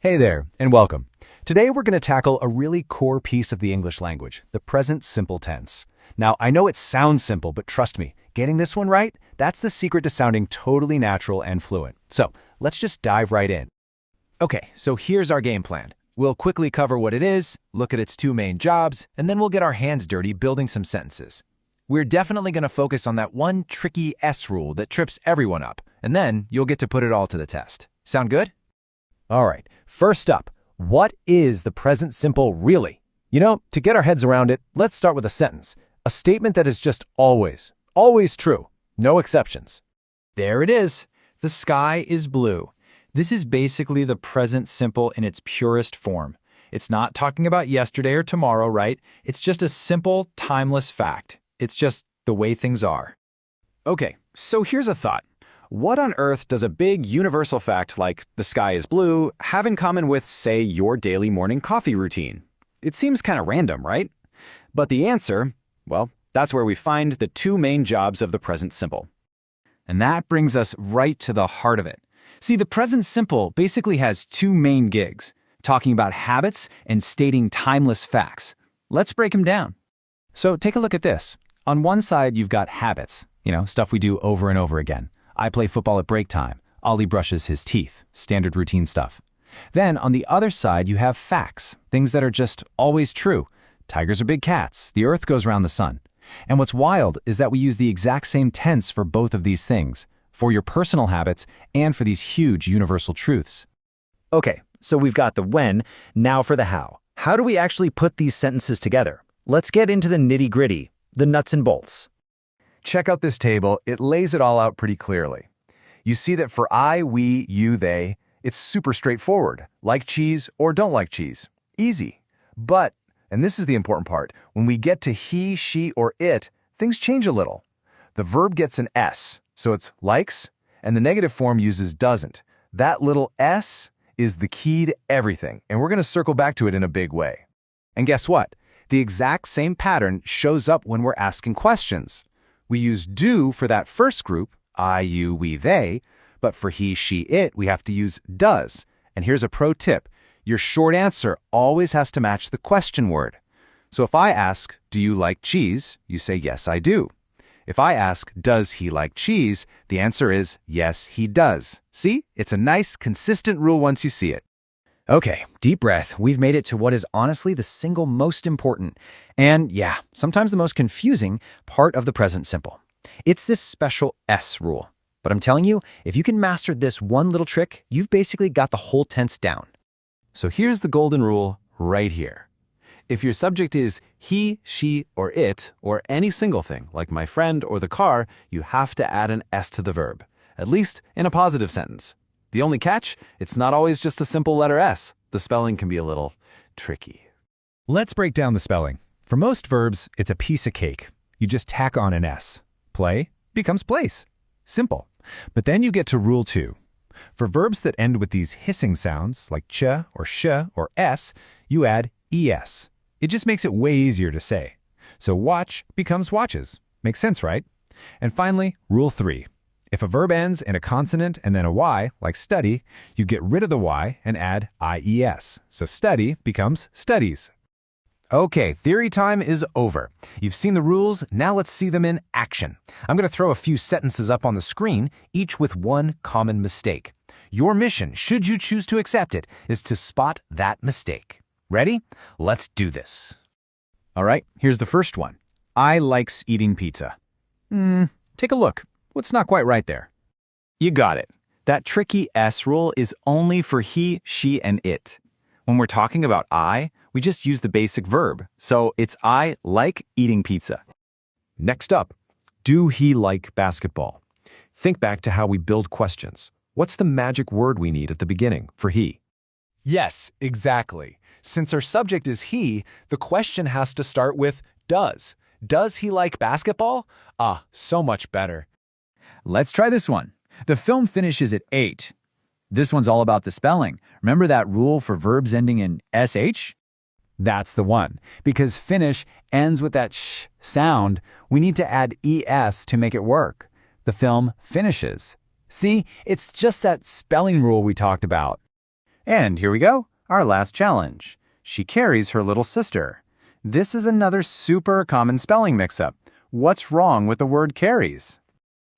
Hey there, and welcome. Today we're going to tackle a really core piece of the English language, the present simple tense. Now, I know it sounds simple, but trust me, getting this one right, that's the secret to sounding totally natural and fluent. So, let's just dive right in. Okay, so here's our game plan. We'll quickly cover what it is, look at its two main jobs, and then we'll get our hands dirty building some sentences. We're definitely going to focus on that one tricky S rule that trips everyone up, and then you'll get to put it all to the test. Sound good? All right, first up, what is the present simple really? To get our heads around it, let's start with a sentence. A statement that is just always true. No exceptions. There it is. The sky is blue. This is basically the present simple in its purest form. It's not talking about yesterday or tomorrow, right? It's just a simple, timeless fact. It's just the way things are. Okay, so here's a thought. What on earth does a big universal fact like the sky is blue have in common with, say, your daily morning coffee routine? It seems kind of random, right? But the answer, well, that's where we find the two main jobs of the present simple. And that brings us right to the heart of it. See, the present simple basically has two main gigs, talking about habits and stating timeless facts. Let's break them down. So take a look at this. On one side, you've got habits, stuff we do over and over again. I play football at break time. Ollie brushes his teeth. Standard routine stuff. Then, on the other side, you have facts, things that are just always true. Tigers are big cats. The earth goes around the sun. And what's wild is that we use the exact same tense for both of these things, for your personal habits and for these huge universal truths. Okay, so we've got the when, now for the how. How do we actually put these sentences together? Let's get into the nitty-gritty, the nuts and bolts. Check out this table. It lays it all out pretty clearly. You see that for I, we, you, they, it's super straightforward. Like cheese or don't like cheese. Easy. But, and this is the important part, when we get to he, she, or it, things change a little. The verb gets an S, so it's likes, and the negative form uses doesn't. That little S is the key to everything, and we're going to circle back to it in a big way. And guess what? The exact same pattern shows up when we're asking questions. We use do for that first group, I, you, we, they, but for he, she, it, we have to use does. And here's a pro tip. Your short answer always has to match the question word. So if I ask, do you like cheese? You say, yes, I do. If I ask, does he like cheese? The answer is, yes, he does. See? It's a nice, consistent rule once you see it. Okay, deep breath. We've made it to what is honestly the single most important, and yeah, sometimes the most confusing part of the present simple. It's this special S rule. But I'm telling you, if you can master this one little trick, you've basically got the whole tense down. So here's the golden rule right here. If your subject is he, she, or it, or any single thing, like my friend or the car, you have to add an S to the verb, at least in a positive sentence. The only catch? It's not always just a simple letter S. The spelling can be a little tricky. Let's break down the spelling. For most verbs, it's a piece of cake. You just tack on an S. Play becomes place. Simple. But then you get to rule 2. For verbs that end with these hissing sounds, like ch or sh or s, you add es. It just makes it way easier to say. So watch becomes watches. Makes sense, right? And finally, rule 3. If a verb ends in a consonant and then a Y, like study, you get rid of the Y and add IES. So study becomes studies. Okay, theory time is over. You've seen the rules, now let's see them in action. I'm going to throw a few sentences up on the screen, each with one common mistake. Your mission, should you choose to accept it, is to spot that mistake. Ready? Let's do this. All right, here's the first one. I likes eating pizza. Take a look. What's not quite right there? You got it. That tricky S rule is only for he, she, and it. When we're talking about I, we just use the basic verb. So it's I like eating pizza. Next up, do he like basketball? Think back to how we build questions. What's the magic word we need at the beginning for he? Yes, exactly. Since our subject is he, the question has to start with does. Does he like basketball? Ah, so much better. Let's try this one. The film finishes at 8. This one's all about the spelling. Remember that rule for verbs ending in sh? That's the one. Because finish ends with that sh sound, we need to add es to make it work. The film finishes. See, it's just that spelling rule we talked about. And here we go, our last challenge. She carries her little sister. This is another super common spelling mix-up. What's wrong with the word carries?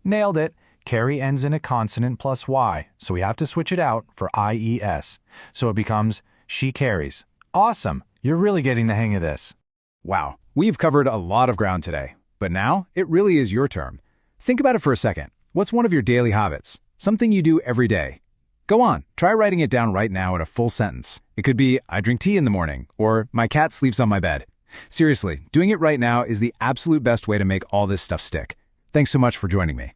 Nailed it. Carry ends in a consonant plus Y, so we have to switch it out for IES. So it becomes she carries. Awesome. You're really getting the hang of this. Wow, we've covered a lot of ground today. But now, it really is your turn. Think about it for a second. What's one of your daily habits? Something you do every day. Go on, try writing it down right now in a full sentence. It could be, I drink tea in the morning, or my cat sleeps on my bed. Seriously, doing it right now is the absolute best way to make all this stuff stick. Thanks so much for joining me.